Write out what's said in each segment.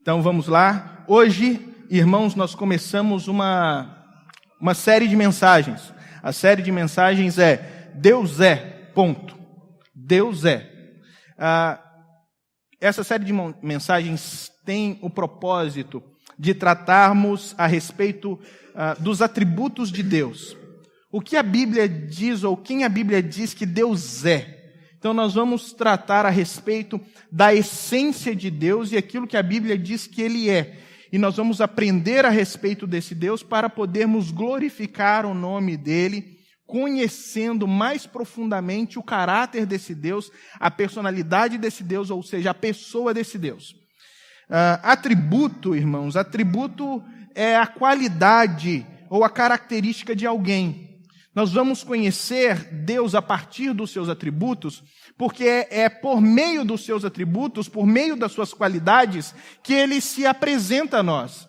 Então vamos lá. Hoje, irmãos, nós começamos uma série de mensagens. A série de mensagens é Deus é, ponto. Deus é. Essa série de mensagens tem o propósito de tratarmos a respeito dos atributos de Deus. O que a Bíblia diz ou quem a Bíblia diz que Deus é. Então nós vamos tratar a respeito da essência de Deus e aquilo que a Bíblia diz que Ele é. E nós vamos aprender a respeito desse Deus para podermos glorificar o nome dEle, conhecendo mais profundamente o caráter desse Deus, a personalidade desse Deus, ou seja, a pessoa desse Deus. Atributo, irmãos, atributo é a qualidade ou a característica de alguém. Nós vamos conhecer Deus a partir dos seus atributos, porque é por meio dos seus atributos, por meio das suas qualidades, que Ele se apresenta a nós.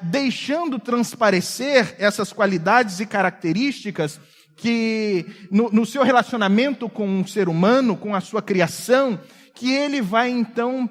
Deixando transparecer essas qualidades e características que no seu relacionamento com o ser humano, com a sua criação, que Ele vai então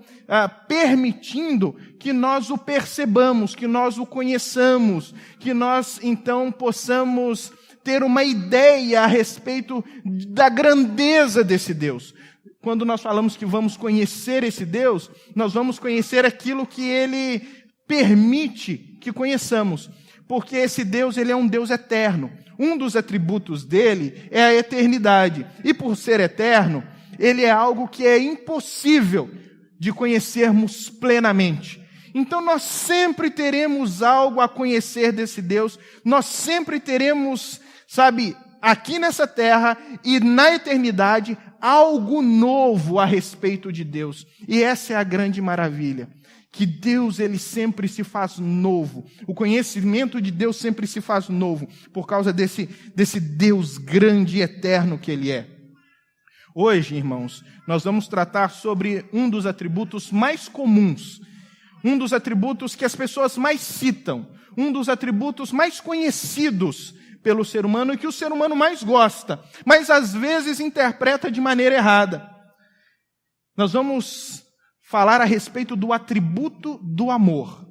permitindo que nós o percebamos, que nós o conheçamos, que nós então possamos ter uma ideia a respeito da grandeza desse Deus. Quando nós falamos que vamos conhecer esse Deus, nós vamos conhecer aquilo que Ele permite que conheçamos, porque esse Deus, Ele é um Deus eterno. Um dos atributos dele é a eternidade, e por ser eterno, Ele é algo que é impossível de conhecermos plenamente. Então nós sempre teremos algo a conhecer desse Deus, nós sempre teremos, aqui nessa terra e na eternidade, algo novo a respeito de Deus. E essa é a grande maravilha, que Deus, Ele sempre se faz novo. O conhecimento de Deus sempre se faz novo, por causa desse Deus grande e eterno que Ele é. Hoje, irmãos, nós vamos tratar sobre um dos atributos mais comuns, um dos atributos que as pessoas mais citam, um dos atributos mais conhecidos pelo ser humano e que o ser humano mais gosta, mas às vezes interpreta de maneira errada. Nós vamos falar a respeito do atributo do amor.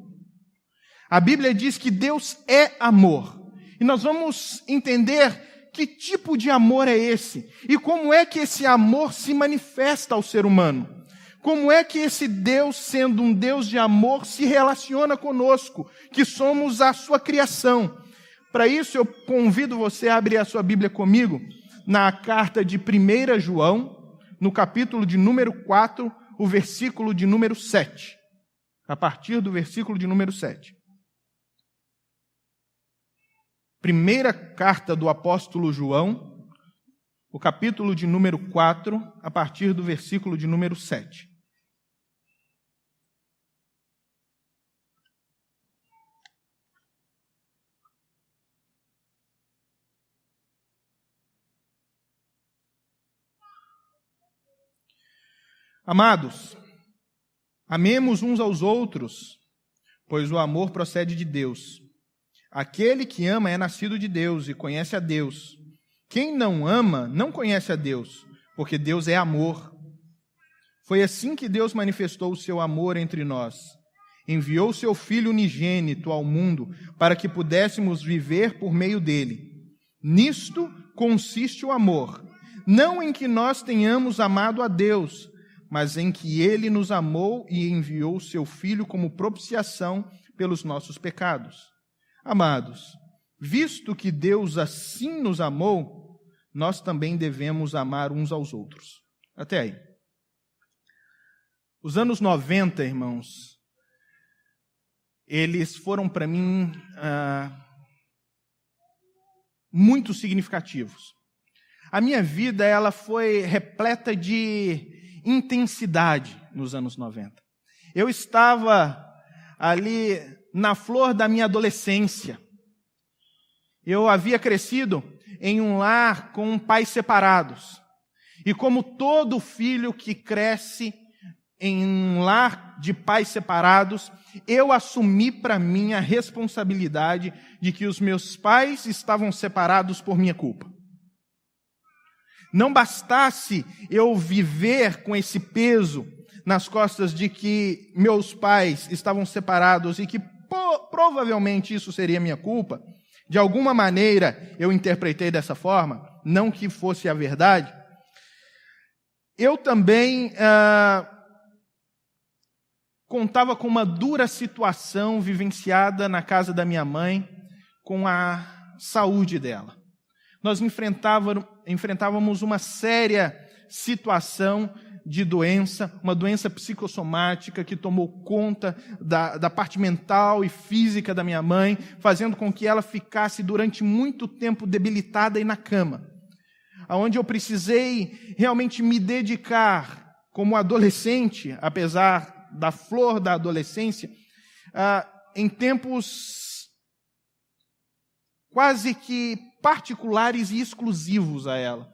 A Bíblia diz que Deus é amor, e nós vamos entender que tipo de amor é esse? E como é que esse amor se manifesta ao ser humano? Como é que esse Deus, sendo um Deus de amor, se relaciona conosco, que somos a sua criação? Para isso, eu convido você a abrir a sua Bíblia comigo na carta de 1 João, no capítulo de número 4, o versículo de número 7. A partir do versículo de número 7. Primeira carta do apóstolo João, o capítulo de número 4, a partir do versículo de número 7. Amados, amemos uns aos outros, pois o amor procede de Deus. Aquele que ama é nascido de Deus e conhece a Deus. Quem não ama não conhece a Deus, porque Deus é amor. Foi assim que Deus manifestou o seu amor entre nós. Enviou seu Filho unigênito ao mundo para que pudéssemos viver por meio dele. Nisto consiste o amor, não em que nós tenhamos amado a Deus, mas em que Ele nos amou e enviou seu Filho como propiciação pelos nossos pecados. Amados, visto que Deus assim nos amou, nós também devemos amar uns aos outros. Até aí. Os anos 90, irmãos, eles foram para mim muito significativos. A minha vida, ela foi repleta de intensidade nos anos 90. Eu estava ali na flor da minha adolescência. Eu havia crescido em um lar com pais separados. E como todo filho que cresce em um lar de pais separados, eu assumi para mim a responsabilidade de que os meus pais estavam separados por minha culpa. Não bastasse eu viver com esse peso nas costas de que meus pais estavam separados e que provavelmente isso seria minha culpa, de alguma maneira eu interpretei dessa forma, não que fosse a verdade, eu também contava com uma dura situação vivenciada na casa da minha mãe com a saúde dela. Nós enfrentávamos uma séria situação de doença, uma doença psicossomática que tomou conta da parte mental e física da minha mãe, fazendo com que ela ficasse durante muito tempo debilitada e na cama. Onde eu precisei realmente me dedicar como adolescente, apesar da flor da adolescência, em tempos quase que particulares e exclusivos a ela.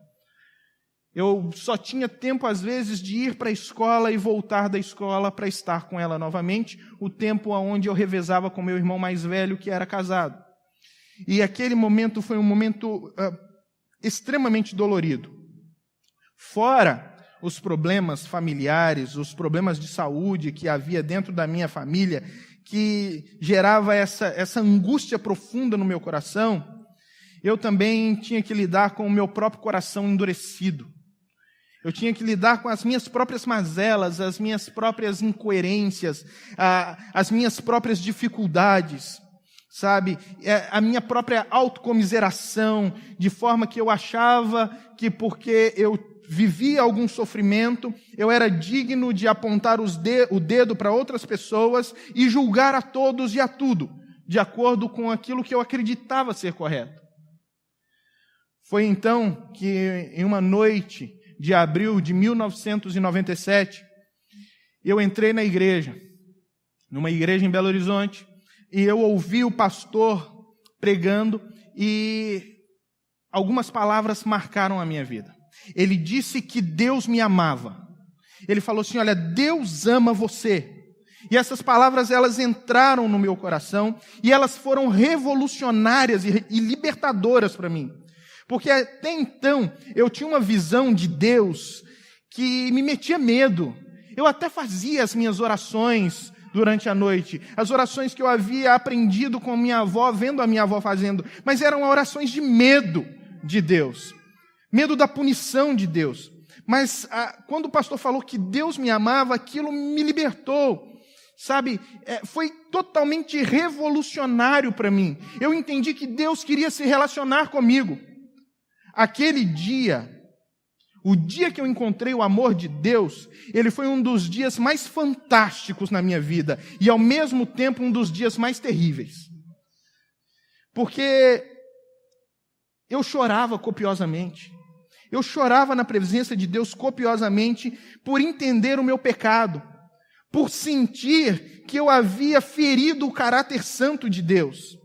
Eu só tinha tempo, às vezes, de ir para a escola e voltar da escola para estar com ela novamente, o tempo onde eu revezava com meu irmão mais velho, que era casado. E aquele momento foi um momento extremamente dolorido. Fora os problemas familiares, os problemas de saúde que havia dentro da minha família, que gerava essa angústia profunda no meu coração, eu também tinha que lidar com o meu próprio coração endurecido. Eu tinha que lidar com as minhas próprias mazelas, as minhas próprias incoerências, as minhas próprias dificuldades, sabe? A minha própria autocomiseração, de forma que eu achava que porque eu vivia algum sofrimento, eu era digno de apontar o dedo para outras pessoas e julgar a todos e a tudo, de acordo com aquilo que eu acreditava ser correto. Foi então que, em uma noite de abril de 1997, eu entrei na igreja, numa igreja em Belo Horizonte, e eu ouvi o pastor pregando e algumas palavras marcaram a minha vida. Ele disse que Deus me amava. Ele falou assim, olha, Deus ama você. E essas palavras, elas entraram no meu coração e elas foram revolucionárias e libertadoras para mim. Porque até então, eu tinha uma visão de Deus que me metia medo. Eu até fazia as minhas orações durante a noite, as orações que eu havia aprendido com minha avó, vendo a minha avó fazendo, mas eram orações de medo de Deus, medo da punição de Deus. Mas quando o pastor falou que Deus me amava, aquilo me libertou. Sabe, foi totalmente revolucionário para mim. Eu entendi que Deus queria se relacionar comigo. Aquele dia, o dia que eu encontrei o amor de Deus, ele foi um dos dias mais fantásticos na minha vida e, ao mesmo tempo, um dos dias mais terríveis. Porque eu chorava copiosamente. Eu chorava na presença de Deus copiosamente por entender o meu pecado, por sentir que eu havia ferido o caráter santo de Deus.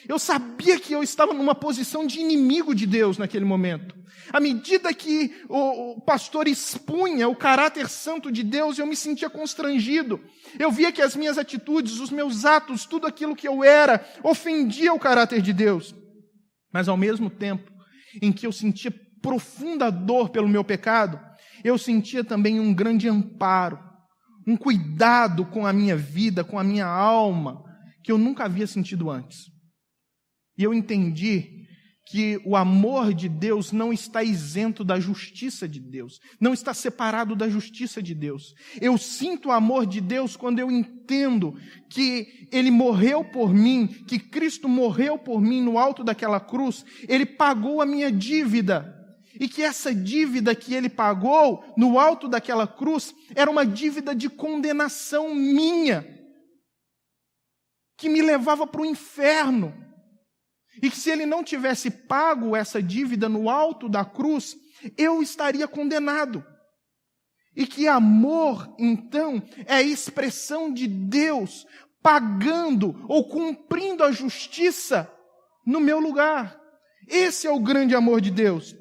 Eu sabia que eu estava numa posição de inimigo de Deus naquele momento. À medida que o pastor expunha o caráter santo de Deus, eu me sentia constrangido. Eu via que as minhas atitudes, os meus atos, tudo aquilo que eu era, ofendia o caráter de Deus. Mas ao mesmo tempo em que eu sentia profunda dor pelo meu pecado, eu sentia também um grande amparo, um cuidado com a minha vida, com a minha alma, que eu nunca havia sentido antes. E eu entendi que o amor de Deus não está isento da justiça de Deus, não está separado da justiça de Deus. Eu sinto o amor de Deus quando eu entendo que Ele morreu por mim, que Cristo morreu por mim no alto daquela cruz, Ele pagou a minha dívida, e que essa dívida que Ele pagou no alto daquela cruz era uma dívida de condenação minha, que me levava para o inferno. E que se Ele não tivesse pago essa dívida no alto da cruz, eu estaria condenado. E que amor, então, é a expressão de Deus pagando ou cumprindo a justiça no meu lugar. Esse é o grande amor de Deus.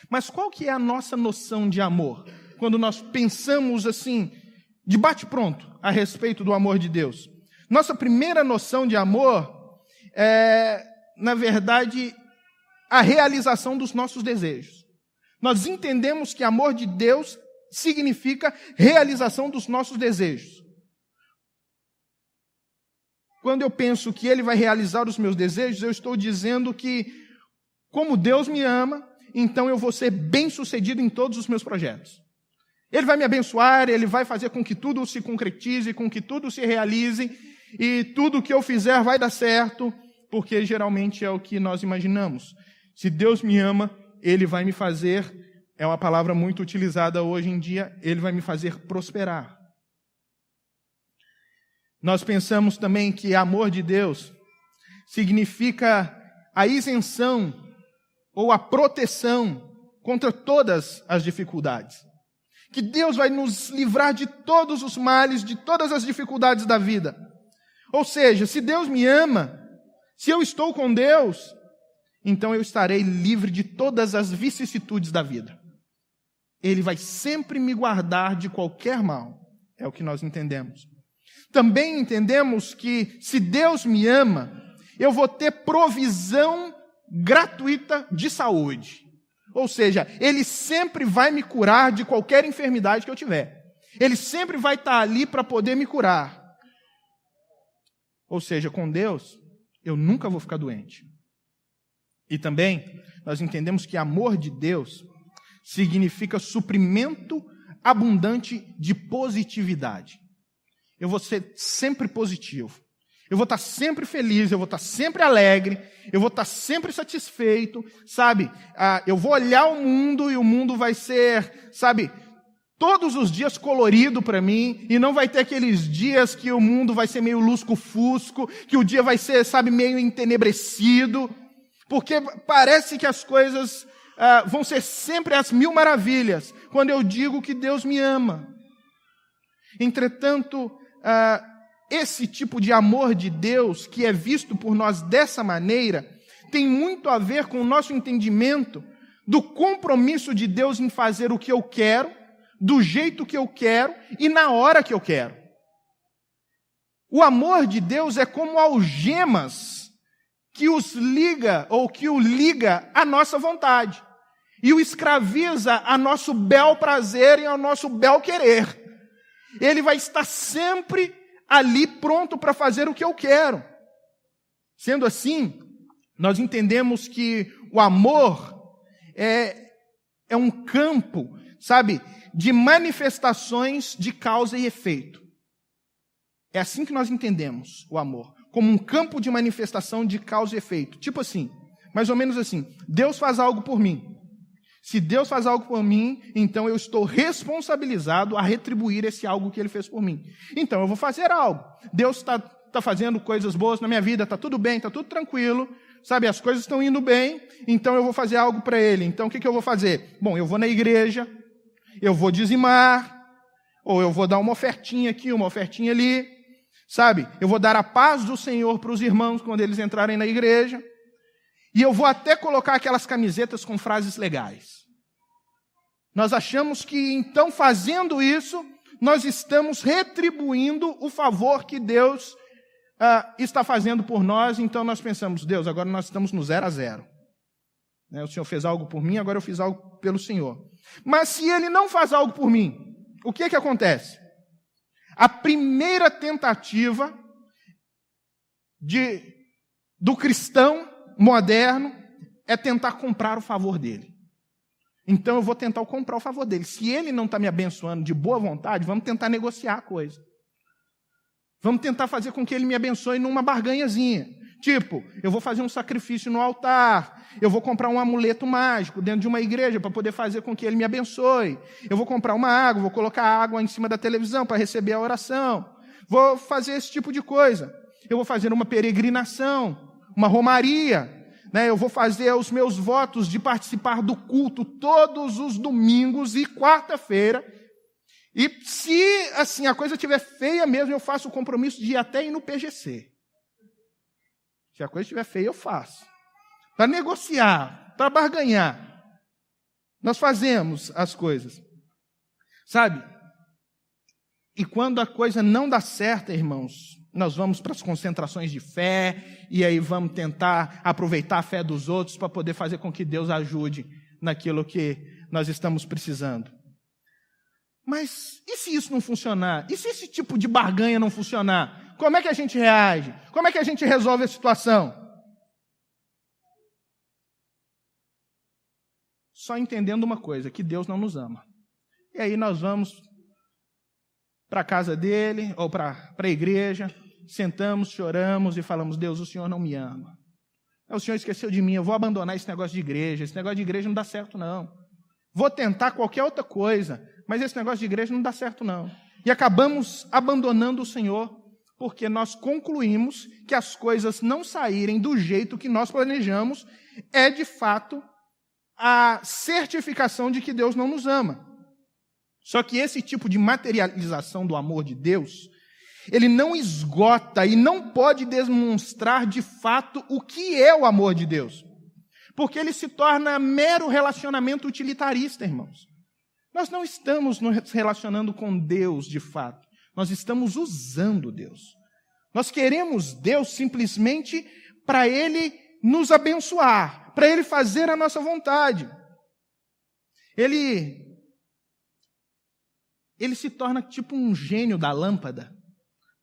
Mas qual que é a nossa noção de amor? Quando nós pensamos assim, de bate-pronto, a respeito do amor de Deus. Nossa primeira noção de amor é, na verdade, a realização dos nossos desejos. Nós entendemos que amor de Deus significa realização dos nossos desejos. Quando eu penso que Ele vai realizar os meus desejos, eu estou dizendo que, como Deus me ama, então eu vou ser bem-sucedido em todos os meus projetos. Ele vai me abençoar, Ele vai fazer com que tudo se concretize, com que tudo se realize, e tudo que eu fizer vai dar certo, porque geralmente é o que nós imaginamos. Se Deus me ama, Ele vai me fazer, é uma palavra muito utilizada hoje em dia, Ele vai me fazer prosperar. Nós pensamos também que amor de Deus significa a isenção ou a proteção contra todas as dificuldades. Que Deus vai nos livrar de todos os males, de todas as dificuldades da vida. Ou seja, se Deus me ama, se eu estou com Deus, então eu estarei livre de todas as vicissitudes da vida. Ele vai sempre me guardar de qualquer mal. É o que nós entendemos. Também entendemos que se Deus me ama, eu vou ter provisão gratuita de saúde. Ou seja, Ele sempre vai me curar de qualquer enfermidade que eu tiver. Ele sempre vai estar ali para poder me curar. Ou seja, com Deus, eu nunca vou ficar doente. E também, nós entendemos que amor de Deus significa suprimento abundante de positividade. Eu vou ser sempre positivo. Eu vou estar sempre feliz, eu vou estar sempre alegre, eu vou estar sempre satisfeito, sabe? Eu vou olhar o mundo e o mundo vai ser, sabe, todos os dias colorido para mim, e não vai ter aqueles dias que o mundo vai ser meio lusco-fusco, que o dia vai ser, sabe, meio entenebrecido, porque parece que as coisas vão ser sempre às mil maravilhas, quando eu digo que Deus me ama. Entretanto, esse tipo de amor de Deus, que é visto por nós dessa maneira, tem muito a ver com o nosso entendimento do compromisso de Deus em fazer o que eu quero, do jeito que eu quero e na hora que eu quero. O amor de Deus é como algemas que os liga ou que o liga à nossa vontade e o escraviza a nosso bel prazer e ao nosso bel querer. Ele vai estar sempre ali pronto para fazer o que eu quero. Sendo assim, nós entendemos que o amor é um campo, sabe, de manifestações de causa e efeito. É assim que nós entendemos o amor, como um campo de manifestação de causa e efeito. Tipo assim, mais ou menos assim, Deus faz algo por mim. Se Deus faz algo por mim, então eu estou responsabilizado a retribuir esse algo que Ele fez por mim. Então eu vou fazer algo. Deus está fazendo coisas boas na minha vida, está tudo bem, está tudo tranquilo, sabe, as coisas estão indo bem, então eu vou fazer algo para Ele. Então o que eu vou fazer? Bom, eu vou na igreja, eu vou dizimar, ou eu vou dar uma ofertinha aqui, uma ofertinha ali, sabe? Eu vou dar a paz do Senhor para os irmãos quando eles entrarem na igreja. E eu vou até colocar aquelas camisetas com frases legais. Nós achamos que, então, fazendo isso, nós estamos retribuindo o favor que Deus está fazendo por nós. Então, nós pensamos, Deus, agora nós estamos no 0 a 0. O Senhor fez algo por mim, agora eu fiz algo pelo Senhor. Mas se Ele não faz algo por mim, o que acontece? A primeira tentativa do cristão moderno é tentar comprar o favor dele. Então eu vou tentar comprar o favor dele. Se ele não está me abençoando de boa vontade, vamos tentar negociar a coisa. Vamos tentar fazer com que ele me abençoe numa barganhazinha. Tipo, eu vou fazer um sacrifício no altar, eu vou comprar um amuleto mágico dentro de uma igreja para poder fazer com que ele me abençoe. Eu vou comprar uma água, vou colocar água em cima da televisão para receber a oração. Vou fazer esse tipo de coisa. Eu vou fazer uma peregrinação, uma romaria, né? Eu vou fazer os meus votos de participar do culto todos os domingos e quarta-feira. E se assim a coisa estiver feia mesmo, eu faço o compromisso de ir até ir no PGC. Se a coisa estiver feia, eu faço. Para negociar, para barganhar. Nós fazemos as coisas. Sabe? E quando a coisa não dá certo, irmãos, nós vamos para as concentrações de fé, e aí vamos tentar aproveitar a fé dos outros para poder fazer com que Deus ajude naquilo que nós estamos precisando. Mas e se isso não funcionar? E se esse tipo de barganha não funcionar? Como é que a gente reage? Como é que a gente resolve a situação? Só entendendo uma coisa, que Deus não nos ama. E aí nós vamos para a casa dele, ou para a igreja, sentamos, choramos e falamos, Deus, o Senhor não me ama. O Senhor esqueceu de mim, eu vou abandonar esse negócio de igreja. Esse negócio de igreja não dá certo, não. Vou tentar qualquer outra coisa, mas esse negócio de igreja não dá certo, não. E acabamos abandonando o Senhor, porque nós concluímos que as coisas não saírem do jeito que nós planejamos é, de fato, a certificação de que Deus não nos ama. Só que esse tipo de materialização do amor de Deus, ele não esgota e não pode demonstrar de fato o que é o amor de Deus. Porque ele se torna mero relacionamento utilitarista, irmãos. Nós não estamos nos relacionando com Deus de fato. Nós estamos usando Deus. Nós queremos Deus simplesmente para Ele nos abençoar, para Ele fazer a nossa vontade. Ele se torna tipo um gênio da lâmpada.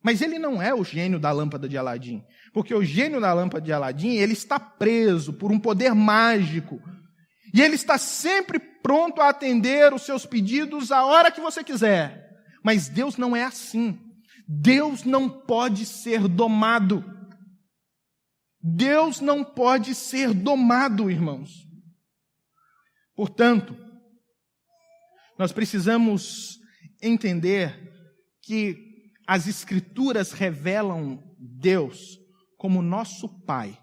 Mas ele não é o gênio da lâmpada de Aladim. Porque o gênio da lâmpada de Aladim, ele está preso por um poder mágico. E ele está sempre pronto a atender os seus pedidos a hora que você quiser. Mas Deus não é assim. Deus não pode ser domado. Deus não pode ser domado, irmãos. Portanto, nós precisamos entender que as Escrituras revelam Deus como nosso Pai.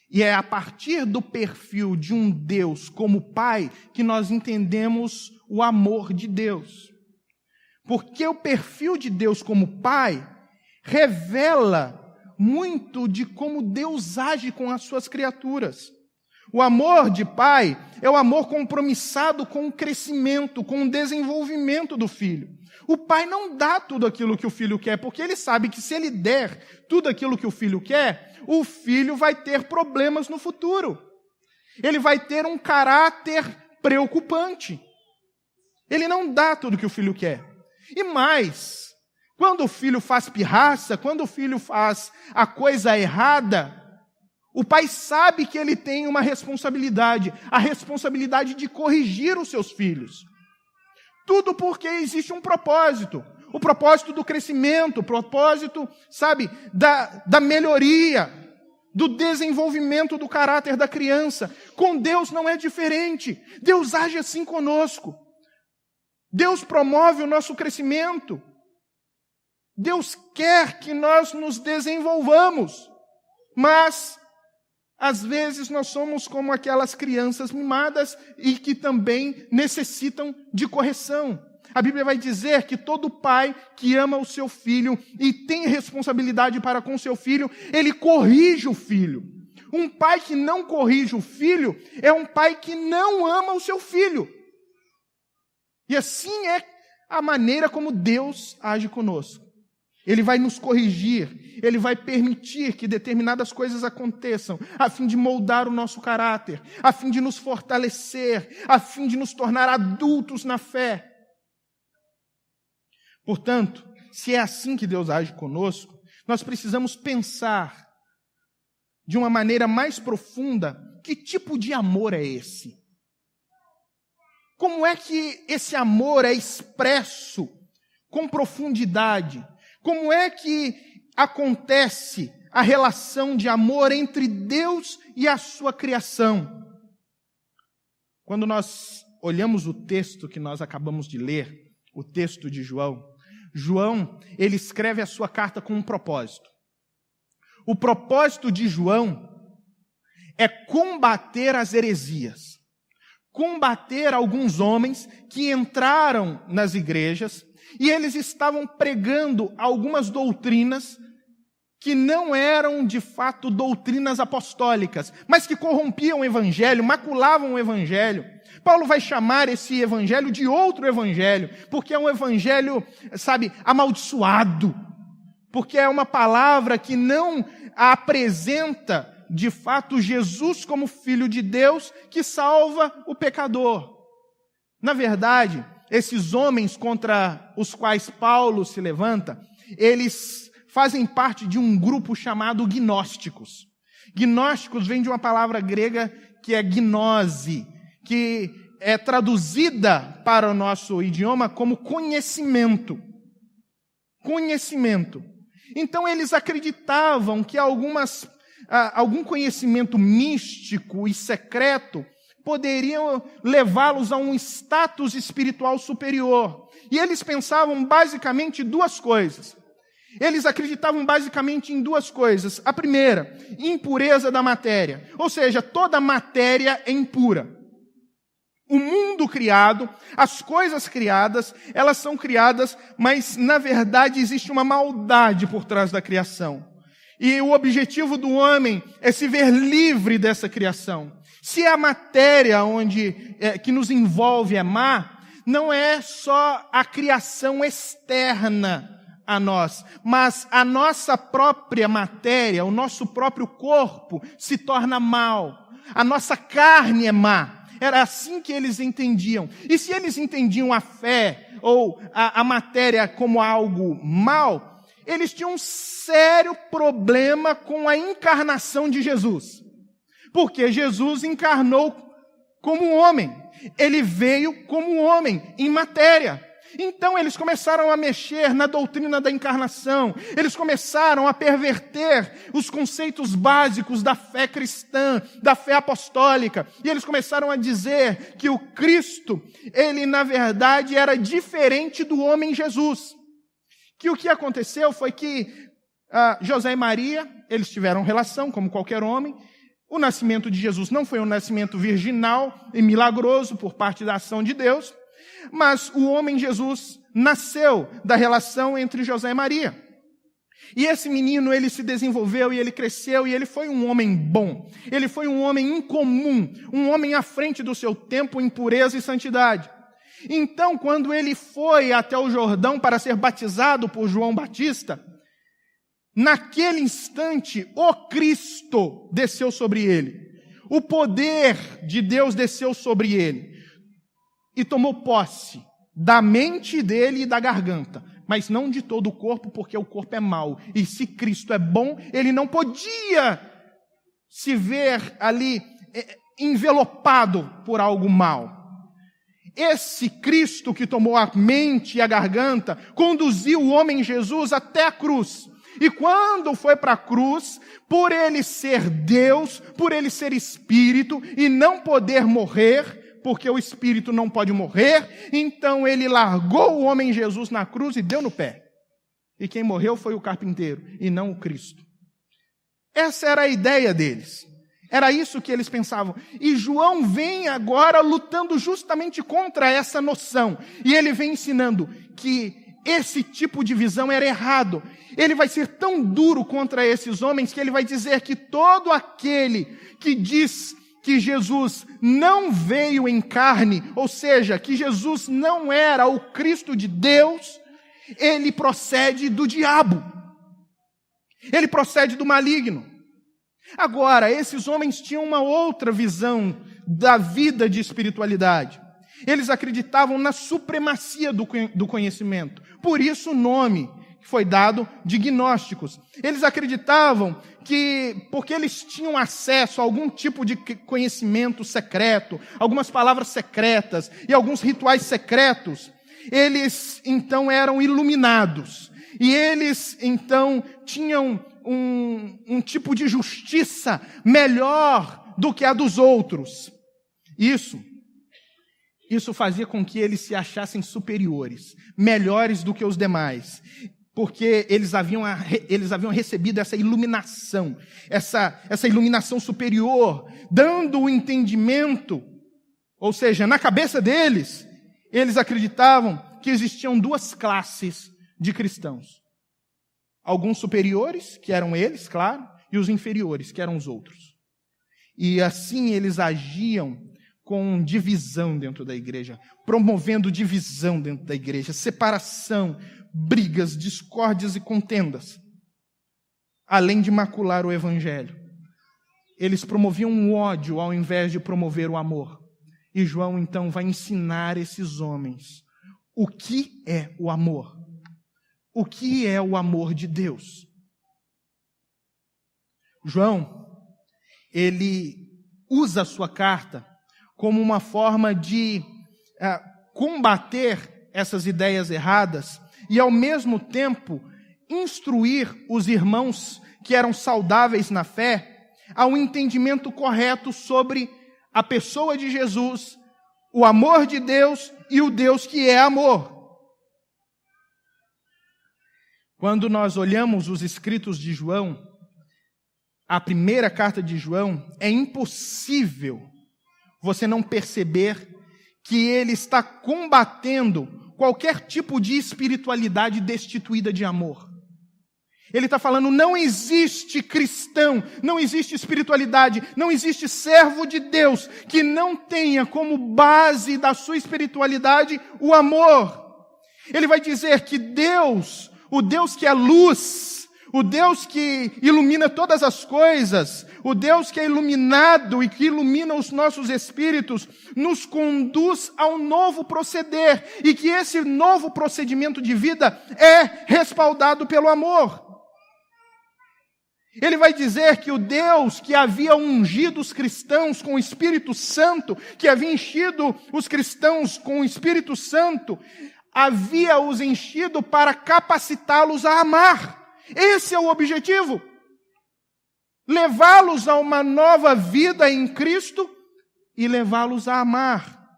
E é a partir do perfil de um Deus como Pai que nós entendemos o amor de Deus. Porque o perfil de Deus como Pai revela muito de como Deus age com as suas criaturas. O amor de pai é o amor compromissado com o crescimento, com o desenvolvimento do filho. O pai não dá tudo aquilo que o filho quer, porque ele sabe que se ele der tudo aquilo que o filho quer, o filho vai ter problemas no futuro. Ele vai ter um caráter preocupante. Ele não dá tudo que o filho quer. E mais, quando o filho faz pirraça, quando o filho faz a coisa errada, o pai sabe que ele tem uma responsabilidade, a responsabilidade de corrigir os seus filhos. Tudo porque existe um propósito. O propósito do crescimento, o propósito, da melhoria, do desenvolvimento do caráter da criança. Com Deus não é diferente. Deus age assim conosco. Deus promove o nosso crescimento. Deus quer que nós nos desenvolvamos. Mas às vezes nós somos como aquelas crianças mimadas e que também necessitam de correção. A Bíblia vai dizer que todo pai que ama o seu filho e tem responsabilidade para com o seu filho, ele corrige o filho. Um pai que não corrige o filho é um pai que não ama o seu filho. E assim é a maneira como Deus age conosco. Ele vai nos corrigir, Ele vai permitir que determinadas coisas aconteçam, a fim de moldar o nosso caráter, a fim de nos fortalecer, a fim de nos tornar adultos na fé. Portanto, se é assim que Deus age conosco, nós precisamos pensar de uma maneira mais profunda, que tipo de amor é esse? Como é que esse amor é expresso com profundidade? Como é que acontece a relação de amor entre Deus e a sua criação? Quando nós olhamos o texto que nós acabamos de ler, o texto de João, ele escreve a sua carta com um propósito. O propósito de João é combater as heresias, combater alguns homens que entraram nas igrejas e eles estavam pregando algumas doutrinas que não eram de fato doutrinas apostólicas, mas que corrompiam o evangelho, maculavam o evangelho. Paulo vai chamar esse evangelho de outro evangelho, porque é um evangelho, amaldiçoado, porque é uma palavra que não apresenta de fato Jesus como Filho de Deus que salva o pecador. Na verdade, esses homens contra os quais Paulo se levanta, eles fazem parte de um grupo chamado gnósticos. Gnósticos vem de uma palavra grega que é gnose, que é traduzida para o nosso idioma como conhecimento. Conhecimento. Então eles acreditavam que algum conhecimento místico e secreto poderiam levá-los a um status espiritual superior. E eles pensavam basicamente duas coisas. Eles acreditavam basicamente em duas coisas. A primeira, impureza da matéria. Ou seja, toda matéria é impura. O mundo criado, as coisas criadas, elas são criadas, mas na verdade existe uma maldade por trás da criação. E o objetivo do homem é se ver livre dessa criação. Se a matéria que nos envolve é má, não é só a criação externa a nós, mas a nossa própria matéria, o nosso próprio corpo se torna mal. A nossa carne é má. Era assim que eles entendiam. E se eles entendiam a fé ou a matéria como algo mal, eles tinham um sério problema com a encarnação de Jesus. Porque Jesus encarnou como um homem. Ele veio como um homem, em matéria. Então eles começaram a mexer na doutrina da encarnação. Eles começaram a perverter os conceitos básicos da fé cristã, da fé apostólica. E eles começaram a dizer que o Cristo, ele na verdade era diferente do homem Jesus. Que o que aconteceu foi que José e Maria, eles tiveram relação como qualquer homem. O nascimento de Jesus não foi um nascimento virginal e milagroso por parte da ação de Deus, mas o homem Jesus nasceu da relação entre José e Maria. E esse menino, ele se desenvolveu e ele cresceu e ele foi um homem bom. Ele foi um homem incomum, um homem à frente do seu tempo em pureza e santidade. Então, quando ele foi até o Jordão para ser batizado por João Batista, naquele instante, o Cristo desceu sobre ele. O poder de Deus desceu sobre ele. E tomou posse da mente dele e da garganta. Mas não de todo o corpo, porque o corpo é mau. E se Cristo é bom, ele não podia se ver ali envelopado por algo mau. Esse Cristo que tomou a mente e a garganta, conduziu o homem Jesus até a cruz. E quando foi para a cruz, por ele ser Deus, por ele ser Espírito e não poder morrer, porque o Espírito não pode morrer, então ele largou o homem Jesus na cruz e deu no pé. E quem morreu foi o carpinteiro, e não o Cristo. Essa era a ideia deles. Era isso que eles pensavam. E João vem agora lutando justamente contra essa noção. E ele vem ensinando que esse tipo de visão era errado. Ele vai ser tão duro contra esses homens que ele vai dizer que todo aquele que diz que Jesus não veio em carne, ou seja, que Jesus não era o Cristo de Deus, ele procede do diabo. Ele procede do maligno. Agora, esses homens tinham uma outra visão da vida de espiritualidade. Eles acreditavam na supremacia do conhecimento. Por isso o nome foi dado de gnósticos. Eles acreditavam que, porque eles tinham acesso a algum tipo de conhecimento secreto, algumas palavras secretas e alguns rituais secretos, eles então eram iluminados. E eles então tinham um tipo de justiça melhor do que a dos outros. Isso fazia com que eles se achassem superiores, melhores do que os demais, porque eles haviam recebido essa iluminação, essa iluminação superior, dando o entendimento, ou seja, na cabeça deles, eles acreditavam que existiam duas classes de cristãos. Alguns superiores, que eram eles, claro, e os inferiores, que eram os outros. E assim eles agiam com divisão dentro da igreja, promovendo divisão dentro da igreja, separação, brigas, discórdias e contendas, além de macular o evangelho. Eles promoviam o ódio ao invés de promover o amor. E João então vai ensinar esses homens o que é o amor. O que é o amor de Deus? João, ele usa a sua carta como uma forma de combater essas ideias erradas e, ao mesmo tempo, instruir os irmãos que eram saudáveis na fé ao entendimento correto sobre a pessoa de Jesus, o amor de Deus e o Deus que é amor. Quando nós olhamos os escritos de João, a primeira carta de João, é impossível você não perceber que ele está combatendo qualquer tipo de espiritualidade destituída de amor. Ele está falando, não existe cristão, não existe espiritualidade, não existe servo de Deus que não tenha como base da sua espiritualidade o amor. Ele vai dizer que Deus, o Deus que é luz, o Deus que ilumina todas as coisas, o Deus que é iluminado e que ilumina os nossos espíritos, nos conduz a um novo proceder, e que esse novo procedimento de vida é respaldado pelo amor. Ele vai dizer que o Deus que havia ungido os cristãos com o Espírito Santo, que havia enchido os cristãos com o Espírito Santo, havia os enchido para capacitá-los a amar. Esse é o objetivo. Levá-los a uma nova vida em Cristo e levá-los a amar.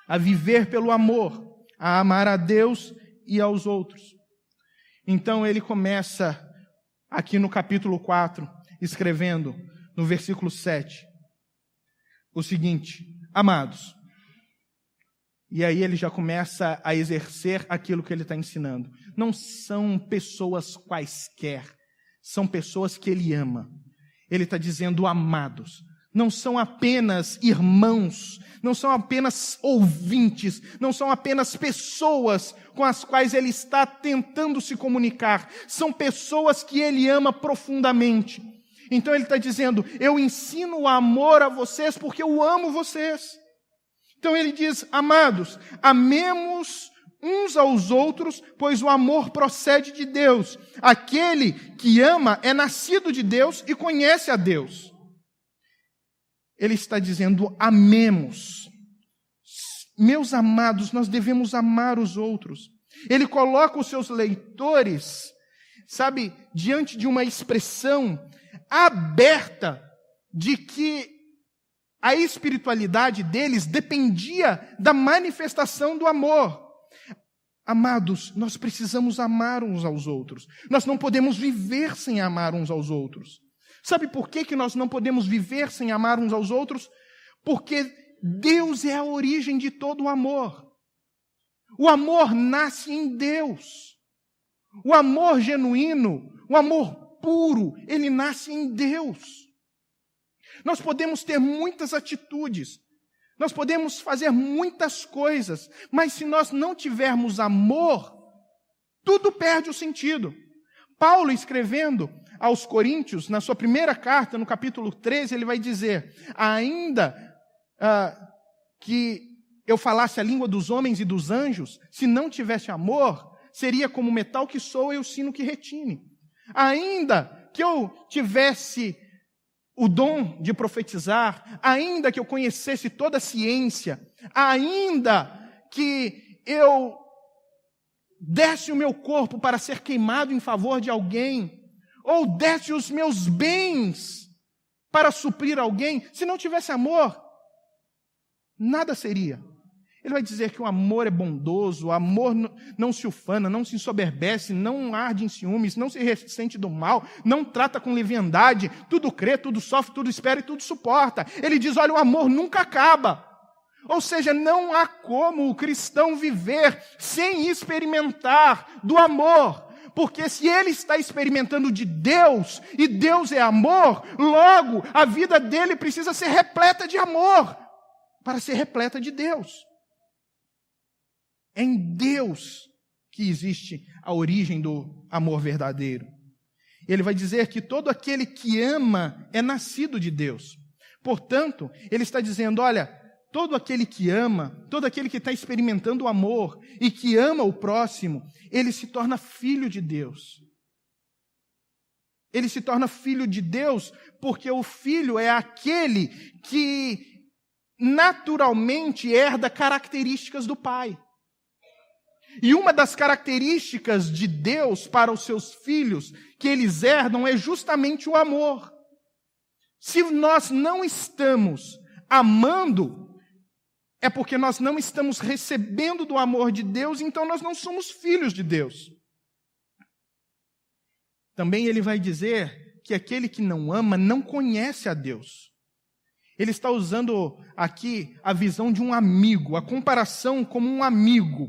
A viver pelo amor, a amar a Deus e aos outros. Então ele começa aqui no capítulo 4, escrevendo no versículo 7, o seguinte: amados. E aí ele já começa a exercer aquilo que ele está ensinando. Não são pessoas quaisquer, são pessoas que ele ama. Ele está dizendo amados. Não são apenas irmãos, não são apenas ouvintes, não são apenas pessoas com as quais ele está tentando se comunicar. São pessoas que ele ama profundamente. Então ele está dizendo, eu ensino o amor a vocês porque eu amo vocês. Então ele diz, amados, amemos uns aos outros, pois o amor procede de Deus. Aquele que ama é nascido de Deus e conhece a Deus. Ele está dizendo, amemos. Meus amados, nós devemos amar os outros. Ele coloca os seus leitores, sabe, diante de uma expressão aberta de que a espiritualidade deles dependia da manifestação do amor. Amados, nós precisamos amar uns aos outros. Nós não podemos viver sem amar uns aos outros. Sabe por que nós não podemos viver sem amar uns aos outros? Porque Deus é a origem de todo o amor. O amor nasce em Deus. O amor genuíno, o amor puro, ele nasce em Deus. Nós podemos ter muitas atitudes, nós podemos fazer muitas coisas, mas se nós não tivermos amor, tudo perde o sentido. Paulo, escrevendo aos Coríntios, na sua primeira carta, no capítulo 13, ele vai dizer, ainda que eu falasse a língua dos homens e dos anjos, se não tivesse amor, seria como o metal que soa e o sino que retine. Ainda que eu tivesse o dom de profetizar, ainda que eu conhecesse toda a ciência, ainda que eu desse o meu corpo para ser queimado em favor de alguém, ou desse os meus bens para suprir alguém, se não tivesse amor, nada seria. Ele vai dizer que o amor é bondoso, o amor não se ufana, não se ensoberbece, não arde em ciúmes, não se ressente do mal, não trata com leviandade, tudo crê, tudo sofre, tudo espera e tudo suporta. Ele diz, olha, o amor nunca acaba. Ou seja, não há como o cristão viver sem experimentar do amor. Porque se ele está experimentando de Deus, e Deus é amor, logo a vida dele precisa ser repleta de amor, para ser repleta de Deus. É em Deus que existe a origem do amor verdadeiro. Ele vai dizer que todo aquele que ama é nascido de Deus. Portanto, ele está dizendo, olha, todo aquele que ama, todo aquele que está experimentando o amor e que ama o próximo, ele se torna filho de Deus. Ele se torna filho de Deus porque o filho é aquele que naturalmente herda características do pai. E uma das características de Deus para os seus filhos que eles herdam é justamente o amor. Se nós não estamos amando, é porque nós não estamos recebendo do amor de Deus, então nós não somos filhos de Deus. Também ele vai dizer que aquele que não ama não conhece a Deus. Ele está usando aqui a visão de um amigo, a comparação como um amigo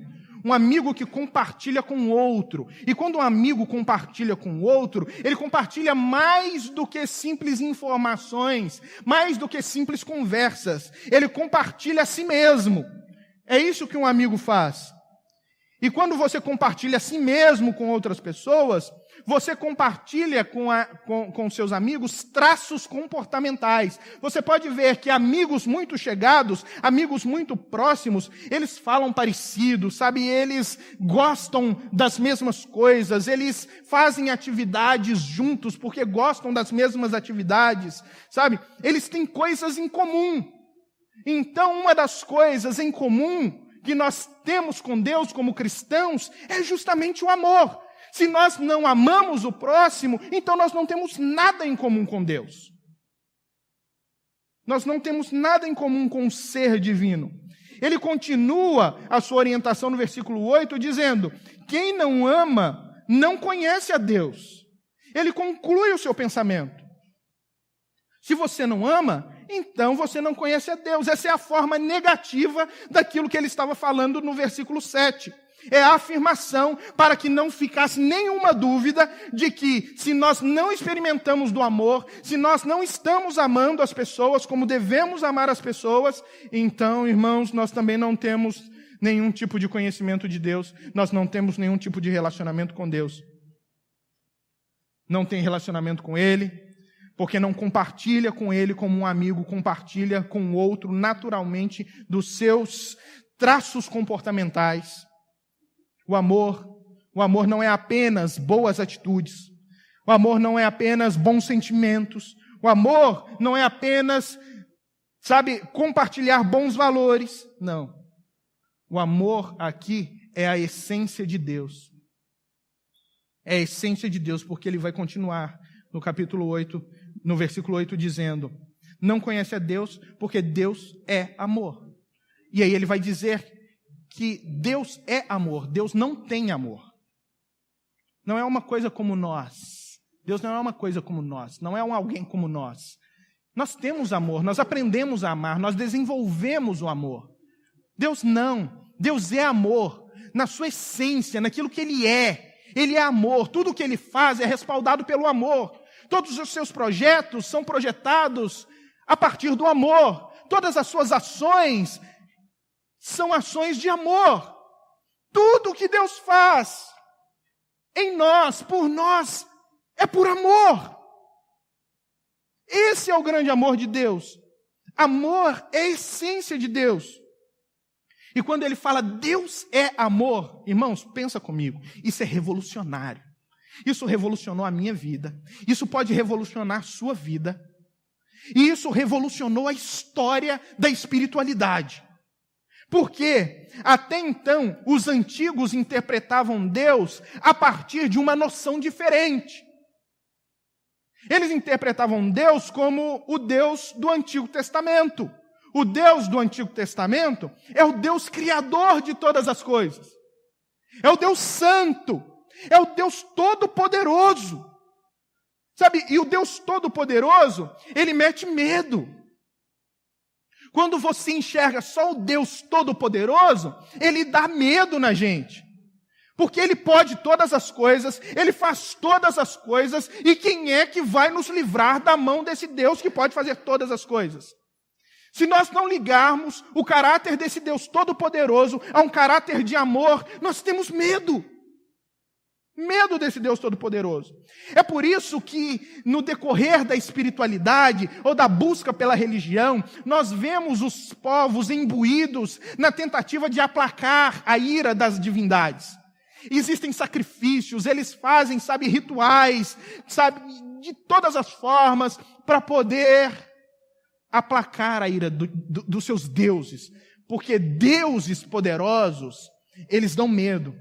que compartilha com o outro. E quando um amigo compartilha com o outro, ele compartilha mais do que simples informações, mais do que simples conversas. Ele compartilha a si mesmo. É isso que um amigo faz. E quando você compartilha a si mesmo com outras pessoas, você compartilha com seus amigos traços comportamentais. Você pode ver que amigos muito chegados, amigos muito próximos, eles falam parecido, sabe? Eles gostam das mesmas coisas, eles fazem atividades juntos porque gostam das mesmas atividades, sabe? Eles têm coisas em comum. Então, uma das coisas em comum que nós temos com Deus como cristãos é justamente o amor. Se nós não amamos o próximo, então nós não temos nada em comum com Deus. Nós não temos nada em comum com o ser divino. Ele continua a sua orientação no versículo 8, dizendo: quem não ama não conhece a Deus. Ele conclui o seu pensamento. Se você não ama, então você não conhece a Deus. Essa é a forma negativa daquilo que ele estava falando no versículo 7. É a afirmação para que não ficasse nenhuma dúvida de que se nós não experimentamos do amor, se nós não estamos amando as pessoas como devemos amar as pessoas, então, irmãos, nós também não temos nenhum tipo de conhecimento de Deus, nós não temos nenhum tipo de relacionamento com Deus. Não tem relacionamento com Ele, porque não compartilha com Ele como um amigo compartilha com o outro naturalmente dos seus traços comportamentais. O amor não é apenas boas atitudes. O amor não é apenas bons sentimentos. O amor não é apenas, compartilhar bons valores. Não. O amor aqui é a essência de Deus. É a essência de Deus, porque ele vai continuar no capítulo 8, no versículo 8, dizendo: não conhece a Deus, porque Deus é amor. E aí ele vai dizer que Deus é amor, Deus não tem amor. Não é uma coisa como nós. Deus não é uma coisa como nós, não é alguém como nós. Nós temos amor, nós aprendemos a amar, nós desenvolvemos o amor. Deus não, Deus é amor, na sua essência, naquilo que Ele é amor, tudo o que Ele faz é respaldado pelo amor. Todos os seus projetos são projetados a partir do amor, todas as suas ações são ações de amor. Tudo o que Deus faz em nós, por nós, é por amor. Esse é o grande amor de Deus. Amor é a essência de Deus. E quando ele fala Deus é amor, irmãos, pensa comigo, isso é revolucionário. Isso revolucionou a minha vida. Isso pode revolucionar a sua vida. E isso revolucionou a história da espiritualidade. Porque, até então, os antigos interpretavam Deus a partir de uma noção diferente. Eles interpretavam Deus como o Deus do Antigo Testamento. O Deus do Antigo Testamento é o Deus criador de todas as coisas. É o Deus santo. É o Deus todo-poderoso. E o Deus todo-poderoso, ele mete medo. Quando você enxerga só o Deus Todo-Poderoso, ele dá medo na gente. Porque ele pode todas as coisas, ele faz todas as coisas, e quem é que vai nos livrar da mão desse Deus que pode fazer todas as coisas? Se nós não ligarmos o caráter desse Deus Todo-Poderoso a um caráter de amor, nós temos medo. Medo desse Deus Todo-Poderoso. É por isso que, no decorrer da espiritualidade ou da busca pela religião, nós vemos os povos imbuídos na tentativa de aplacar a ira das divindades. Existem sacrifícios, eles fazem, rituais, de todas as formas, para poder aplacar a ira dos seus deuses. Porque deuses poderosos, eles dão medo.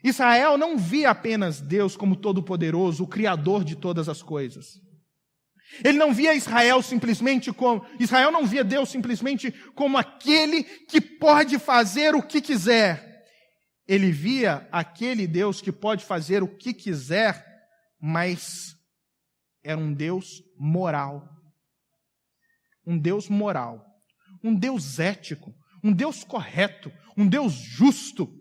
Israel não via apenas Deus como todo-poderoso, o Criador de todas as coisas. Ele não via Israel não via Deus simplesmente como aquele que pode fazer o que quiser. Ele via aquele Deus que pode fazer o que quiser, mas era um Deus moral. Um Deus moral. Um Deus ético. Um Deus correto. Um Deus justo.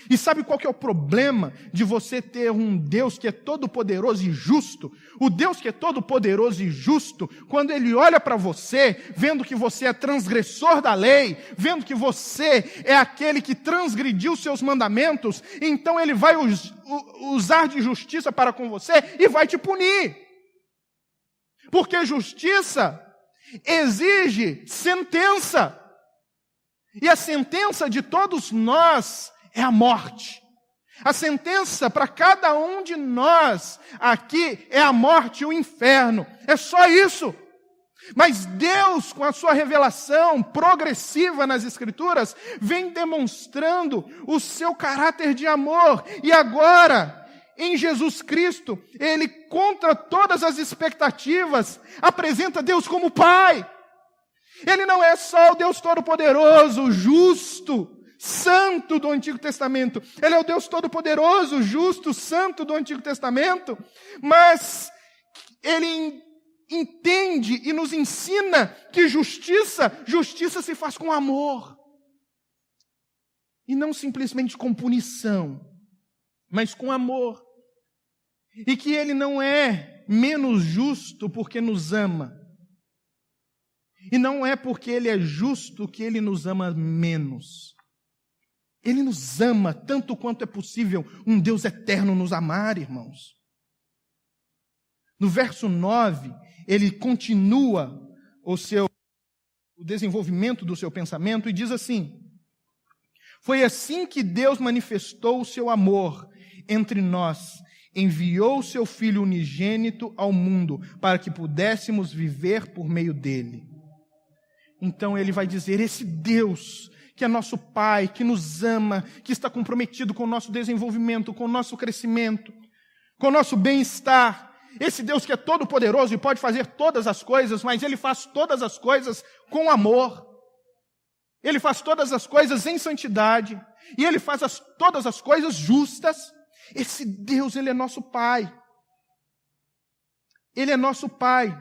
E sabe qual que é o problema de você ter um Deus que é todo-poderoso e justo? O Deus que é todo-poderoso e justo, quando Ele olha para você, vendo que você é transgressor da lei, vendo que você é aquele que transgrediu seus mandamentos, então Ele vai usar de justiça para com você e vai te punir. Porque justiça exige sentença. E a sentença de todos nós é a morte. A sentença para cada um de nós aqui é a morte e o inferno. É só isso. Mas Deus, com a sua revelação progressiva nas Escrituras, vem demonstrando o seu caráter de amor. E agora, em Jesus Cristo, Ele, contra todas as expectativas, apresenta Deus como Pai. Ele não é só o Deus Todo-Poderoso, justo, santo do Antigo Testamento. Ele é o Deus Todo-Poderoso, justo, santo do Antigo Testamento, mas Ele entende e nos ensina que justiça se faz com amor. E não simplesmente com punição, mas com amor. E que Ele não é menos justo porque nos ama. E não é porque Ele é justo que Ele nos ama menos. Ele nos ama tanto quanto é possível um Deus eterno nos amar, irmãos. No verso 9, ele continua o desenvolvimento do seu pensamento e diz assim: foi assim que Deus manifestou o seu amor entre nós, enviou o seu Filho unigênito ao mundo para que pudéssemos viver por meio dele. Então ele vai dizer, esse Deus que é nosso Pai, que nos ama, que está comprometido com o nosso desenvolvimento, com o nosso crescimento, com o nosso bem-estar. Esse Deus que é todo-poderoso e pode fazer todas as coisas, mas Ele faz todas as coisas com amor. Ele faz todas as coisas em santidade. E Ele faz todas as coisas justas. Esse Deus, Ele é nosso Pai. Ele é nosso Pai.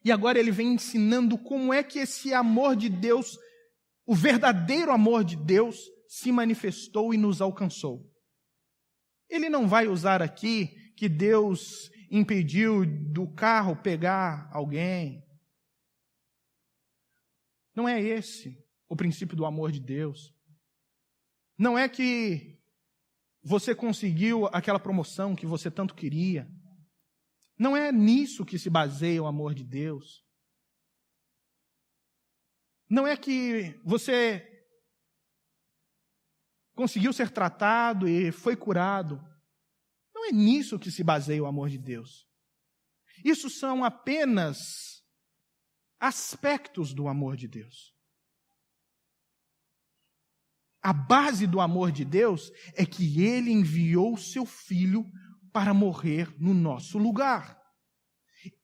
E agora Ele vem ensinando como é que esse amor de Deus, o verdadeiro amor de Deus, se manifestou e nos alcançou. Ele não vai usar aqui que Deus impediu do carro pegar alguém. Não é esse o princípio do amor de Deus. Não é que você conseguiu aquela promoção que você tanto queria. Não é nisso que se baseia o amor de Deus. Não é que você conseguiu ser tratado e foi curado. Não é nisso que se baseia o amor de Deus. Isso são apenas aspectos do amor de Deus. A base do amor de Deus é que Ele enviou o seu Filho para morrer no nosso lugar.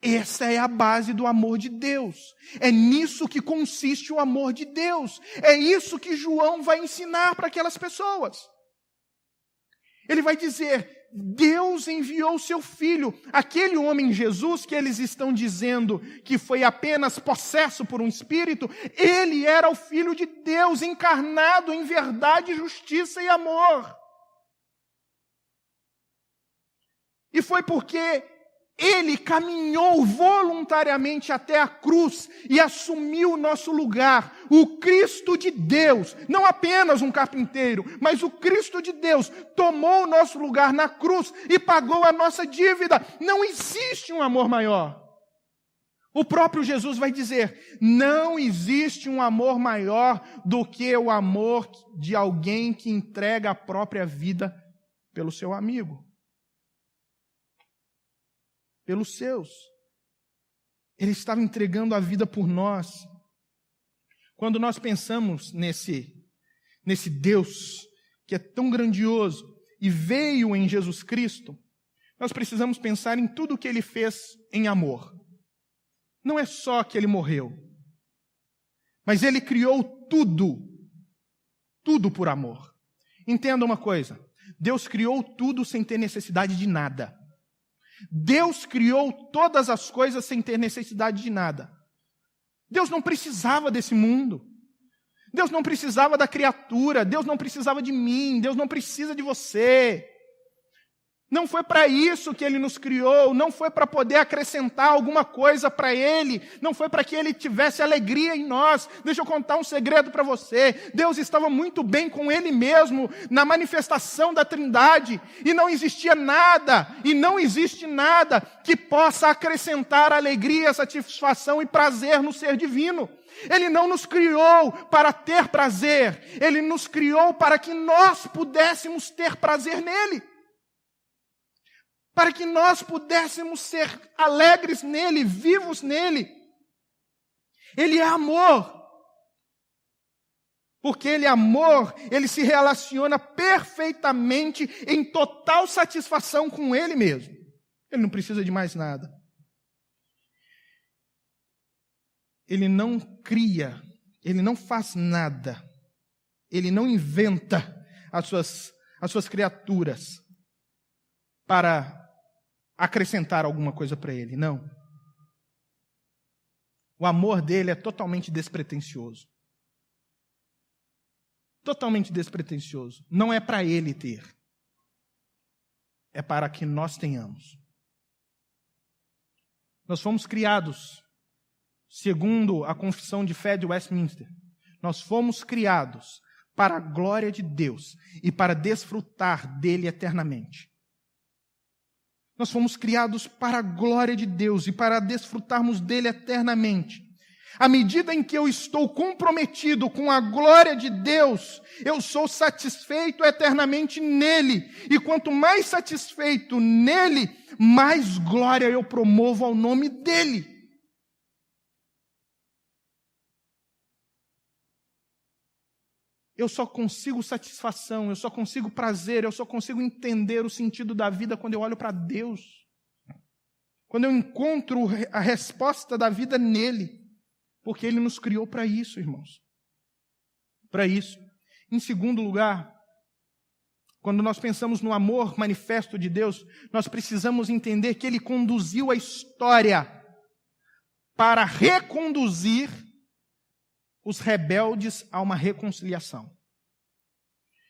Essa é a base do amor de Deus. É nisso que consiste o amor de Deus. É isso que João vai ensinar para aquelas pessoas. Ele vai dizer, Deus enviou o seu Filho. Aquele homem Jesus que eles estão dizendo que foi apenas possesso por um espírito, ele era o Filho de Deus encarnado em verdade, justiça e amor. E foi porque Ele caminhou voluntariamente até a cruz e assumiu o nosso lugar. O Cristo de Deus, não apenas um carpinteiro, mas o Cristo de Deus tomou o nosso lugar na cruz e pagou a nossa dívida. Não existe um amor maior. O próprio Jesus vai dizer, não existe um amor maior do que o amor de alguém que entrega a própria vida pelo seu amigo. Pelos seus. Ele estava entregando a vida por nós. Quando nós pensamos nesse Deus que é tão grandioso e veio em Jesus Cristo, nós precisamos pensar em tudo o que Ele fez em amor. Não é só que Ele morreu, mas Ele criou tudo por amor. Entenda uma coisa, Deus criou tudo sem ter necessidade de nada. Deus criou todas as coisas sem ter necessidade de nada. Deus não precisava desse mundo. Deus não precisava da criatura. Deus não precisava de mim. Deus não precisa de você. Não foi para isso que Ele nos criou, não foi para poder acrescentar alguma coisa para Ele, não foi para que Ele tivesse alegria em nós. Deixa eu contar um segredo para você. Deus estava muito bem com Ele mesmo, na manifestação da Trindade, e não existia nada, e não existe nada que possa acrescentar alegria, satisfação e prazer no ser divino. Ele não nos criou para ter prazer, Ele nos criou para que nós pudéssemos ter prazer nele. Para que nós pudéssemos ser alegres nele, vivos nele. Ele é amor. Porque Ele é amor, Ele se relaciona perfeitamente, em total satisfação com Ele mesmo. Ele não precisa de mais nada. Ele não cria, Ele não faz nada. Ele não inventa as suas criaturas para acrescentar alguma coisa para Ele, não. O amor dele é totalmente despretensioso. Totalmente despretensioso. Não é para Ele ter. É para que nós tenhamos. Nós fomos criados, segundo a Confissão de Fé de Westminster, nós fomos criados para a glória de Deus e para desfrutar dele eternamente. Nós fomos criados para a glória de Deus e para desfrutarmos dele eternamente. À medida em que eu estou comprometido com a glória de Deus, eu sou satisfeito eternamente nele. E quanto mais satisfeito nele, mais glória eu promovo ao nome dele. Eu só consigo satisfação, eu só consigo prazer, eu só consigo entender o sentido da vida quando eu olho para Deus. Quando eu encontro a resposta da vida nele. Porque Ele nos criou para isso, irmãos. Para isso. Em segundo lugar, quando nós pensamos no amor manifesto de Deus, nós precisamos entender que Ele conduziu a história para reconduzir os rebeldes a uma reconciliação.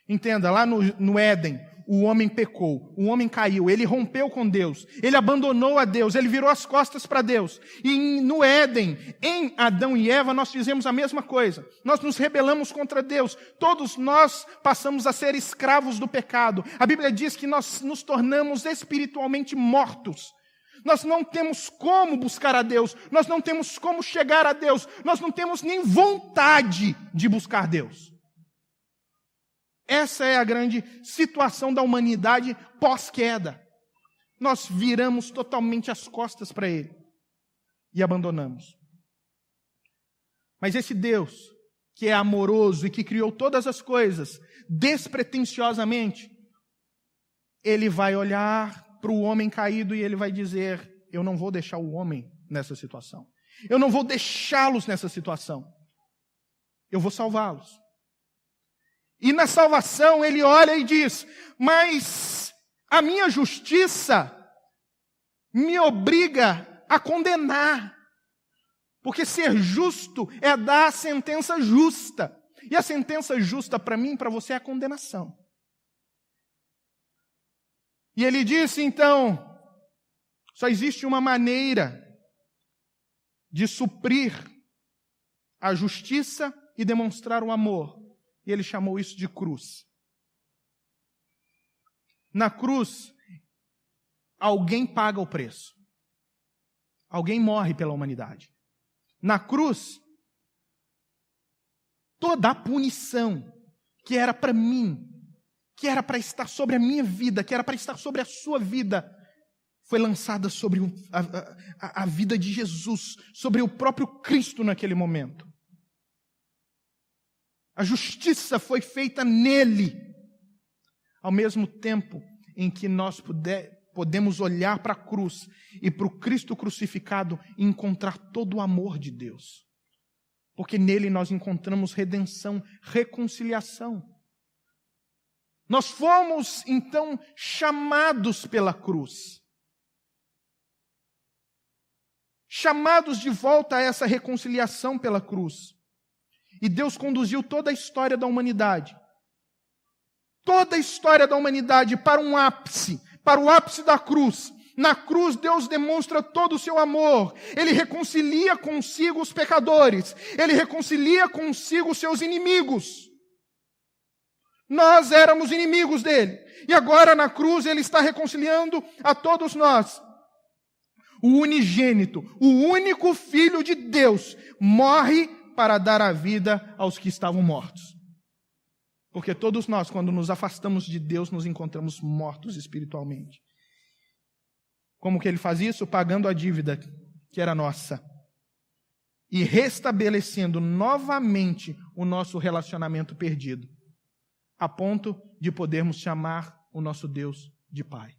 Entenda, lá no Éden, o homem pecou, o homem caiu, ele rompeu com Deus, ele abandonou a Deus, ele virou as costas para Deus. E no Éden, em Adão e Eva, nós fizemos a mesma coisa. Nós nos rebelamos contra Deus. Todos nós passamos a ser escravos do pecado. A Bíblia diz que nós nos tornamos espiritualmente mortos. Nós não temos como buscar a Deus, nós não temos como chegar a Deus, nós não temos nem vontade de buscar Deus. Essa é a grande situação da humanidade pós-queda. Nós viramos totalmente as costas para Ele e abandonamos. Mas esse Deus, que é amoroso e que criou todas as coisas despretensiosamente, Ele vai olhar para o homem caído e Ele vai dizer, eu não vou deixar o homem nessa situação. Eu não vou deixá-los nessa situação. Eu vou salvá-los. E na salvação Ele olha e diz, mas a minha justiça me obriga a condenar. Porque ser justo é dar a sentença justa. E a sentença justa para mim e para você é a condenação. E Ele disse então, Só existe uma maneira de suprir a justiça e demonstrar o amor. E ele chamou isso de cruz. Na cruz, alguém paga o preço. Alguém morre pela humanidade. Na cruz, toda a punição que era para mim, que era para estar sobre a minha vida, que era para estar sobre a sua vida, foi lançada sobre a vida de Jesus, sobre o próprio Cristo naquele momento. A justiça foi feita nele, ao mesmo tempo em que nós podemos olhar para a cruz e para o Cristo crucificado e encontrar todo o amor de Deus. Porque nele nós encontramos redenção, reconciliação. Nós fomos, então, chamados pela cruz. Chamados de volta a essa reconciliação pela cruz. E Deus conduziu toda a história da humanidade. Toda a história da humanidade para um ápice, para o ápice da cruz. Na cruz, Deus demonstra todo o seu amor. Ele reconcilia consigo os pecadores. Ele reconcilia consigo os seus inimigos. Nós éramos inimigos dele. E agora, na cruz, ele está reconciliando a todos nós. O unigênito, o único Filho de Deus, morre para dar a vida aos que estavam mortos. Porque todos nós, quando nos afastamos de Deus, nos encontramos mortos espiritualmente. Como que ele faz isso? Pagando a dívida que era nossa. E restabelecendo novamente o nosso relacionamento perdido. A ponto de podermos chamar o nosso Deus de Pai.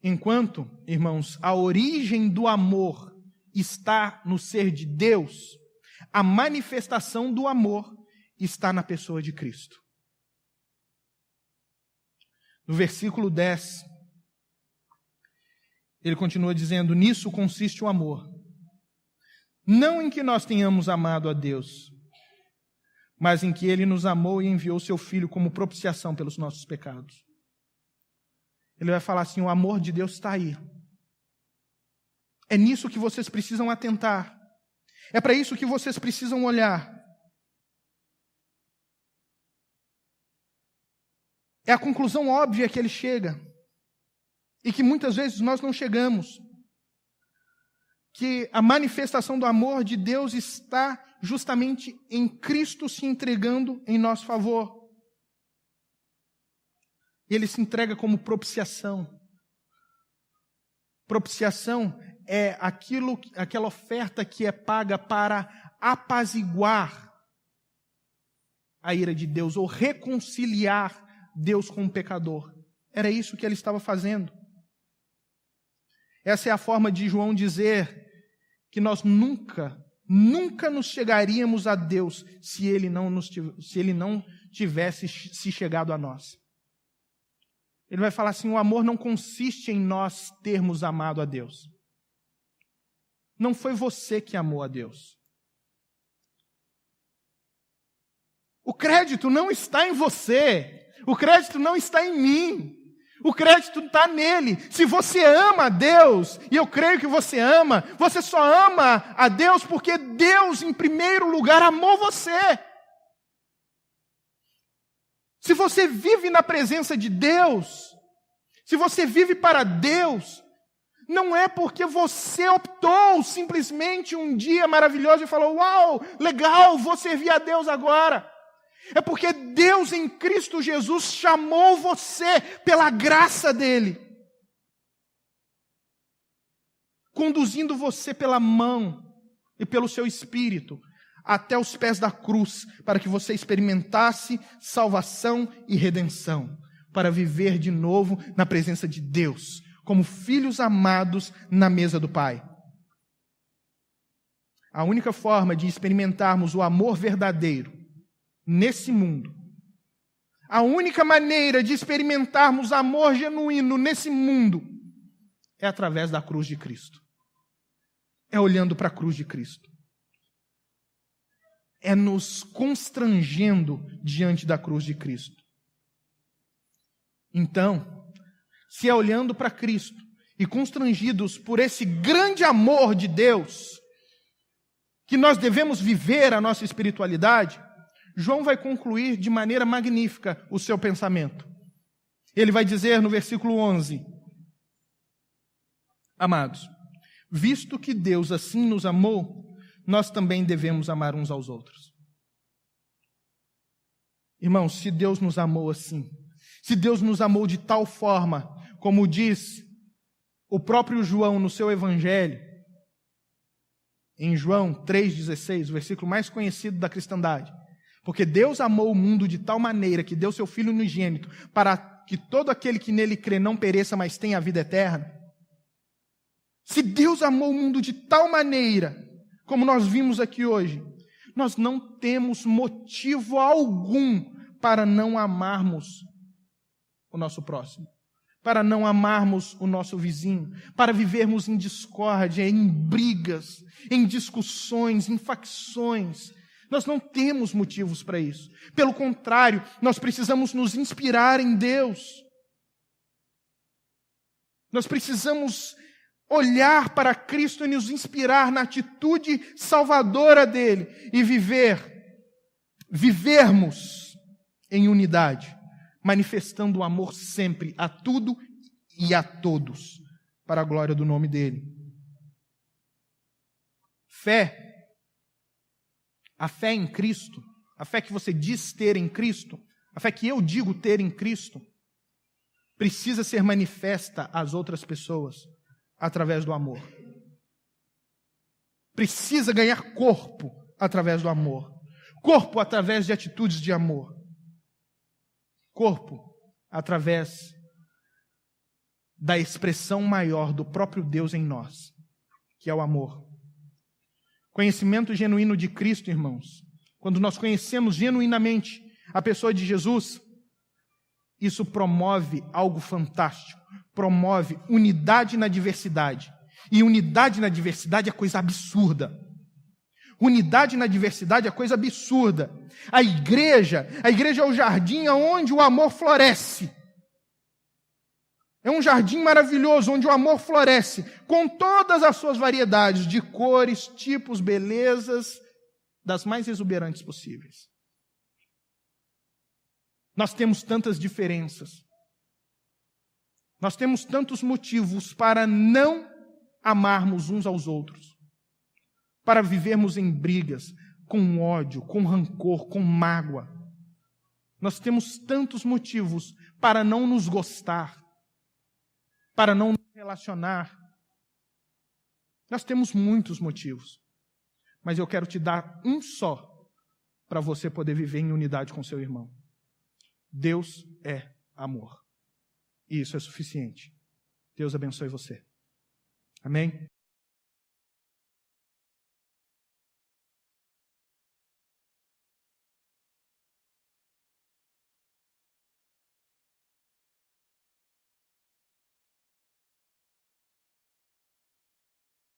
Enquanto, irmãos, a origem do amor está no ser de Deus, a manifestação do amor está na pessoa de Cristo. No versículo 10, ele continua dizendo: nisso consiste o amor. Não em que nós tenhamos amado a Deus, mas em que Ele nos amou e enviou seu Filho como propiciação pelos nossos pecados. Ele vai falar assim: o amor de Deus está aí. É nisso que vocês precisam atentar. É para isso que vocês precisam olhar. É a conclusão óbvia que ele chega. E que muitas vezes nós não chegamos. Que a manifestação do amor de Deus está justamente em Cristo se entregando em nosso favor. E ele se entrega como propiciação. Propiciação é aquela oferta que é paga para apaziguar a ira de Deus, ou reconciliar Deus com o pecador. Era isso que ele estava fazendo. Essa é a forma de João dizer que nós nunca nos chegaríamos a Deus se ele não tivesse se chegado a nós. Ele vai falar assim: o amor não consiste em nós termos amado a Deus. Não foi você que amou a Deus. O crédito não está em você. O crédito não está em mim. O crédito está nele. Se você ama a Deus, e eu creio que você ama, você só ama a Deus porque Deus, em primeiro lugar, amou você. Se você vive na presença de Deus, se você vive para Deus, não é porque você optou simplesmente um dia maravilhoso e falou: uau, legal, vou servir a Deus agora. É porque Deus em Cristo Jesus chamou você pela graça dele, conduzindo você pela mão e pelo seu espírito até os pés da cruz, para que você experimentasse salvação e redenção, para viver de novo na presença de Deus, como filhos amados na mesa do Pai. A única forma de experimentarmos o amor verdadeiro nesse mundo, a única maneira de experimentarmos amor genuíno nesse mundo, é através da cruz de Cristo. É olhando para a cruz de Cristo. É nos constrangendo diante da cruz de Cristo. Então, se é olhando para Cristo e constrangidos por esse grande amor de Deus, que nós devemos viver a nossa espiritualidade, João vai concluir de maneira magnífica o seu pensamento. Ele vai dizer no versículo 11: Amados, visto que Deus assim nos amou, nós também devemos amar uns aos outros. Irmãos, se Deus nos amou assim, se Deus nos amou de tal forma, como diz o próprio João no seu evangelho, em João 3,16, o versículo mais conhecido da cristandade, porque Deus amou o mundo de tal maneira que deu seu Filho unigênito para que todo aquele que nele crê não pereça, mas tenha a vida eterna. Se Deus amou o mundo de tal maneira, como nós vimos aqui hoje, nós não temos motivo algum para não amarmos o nosso próximo, para não amarmos o nosso vizinho, para vivermos em discórdia, em brigas, em discussões, em facções. Nós não temos motivos para isso. Pelo contrário, nós precisamos nos inspirar em Deus. Nós precisamos olhar para Cristo e nos inspirar na atitude salvadora dele e vivermos em unidade, manifestando o amor sempre a tudo e a todos, para a glória do nome dele. A fé em Cristo, a fé que você diz ter em Cristo, a fé que eu digo ter em Cristo, precisa ser manifesta às outras pessoas através do amor. Precisa ganhar corpo através do amor. Corpo através de atitudes de amor. Corpo através da expressão maior do próprio Deus em nós, que é o amor. Conhecimento genuíno de Cristo, irmãos, quando nós conhecemos genuinamente a pessoa de Jesus, isso promove algo fantástico, promove unidade na diversidade. E unidade na diversidade é coisa absurda. Unidade na diversidade é coisa absurda. A igreja é o jardim onde o amor floresce. É um jardim maravilhoso, onde o amor floresce, com todas as suas variedades de cores, tipos, belezas, das mais exuberantes possíveis. Nós temos tantas diferenças. Nós temos tantos motivos para não amarmos uns aos outros, para vivermos em brigas, com ódio, com rancor, com mágoa. Nós temos tantos motivos para não nos gostar, para não nos relacionar. Nós temos muitos motivos, mas eu quero te dar um só para você poder viver em unidade com seu irmão. Deus é amor. E isso é suficiente. Deus abençoe você. Amém?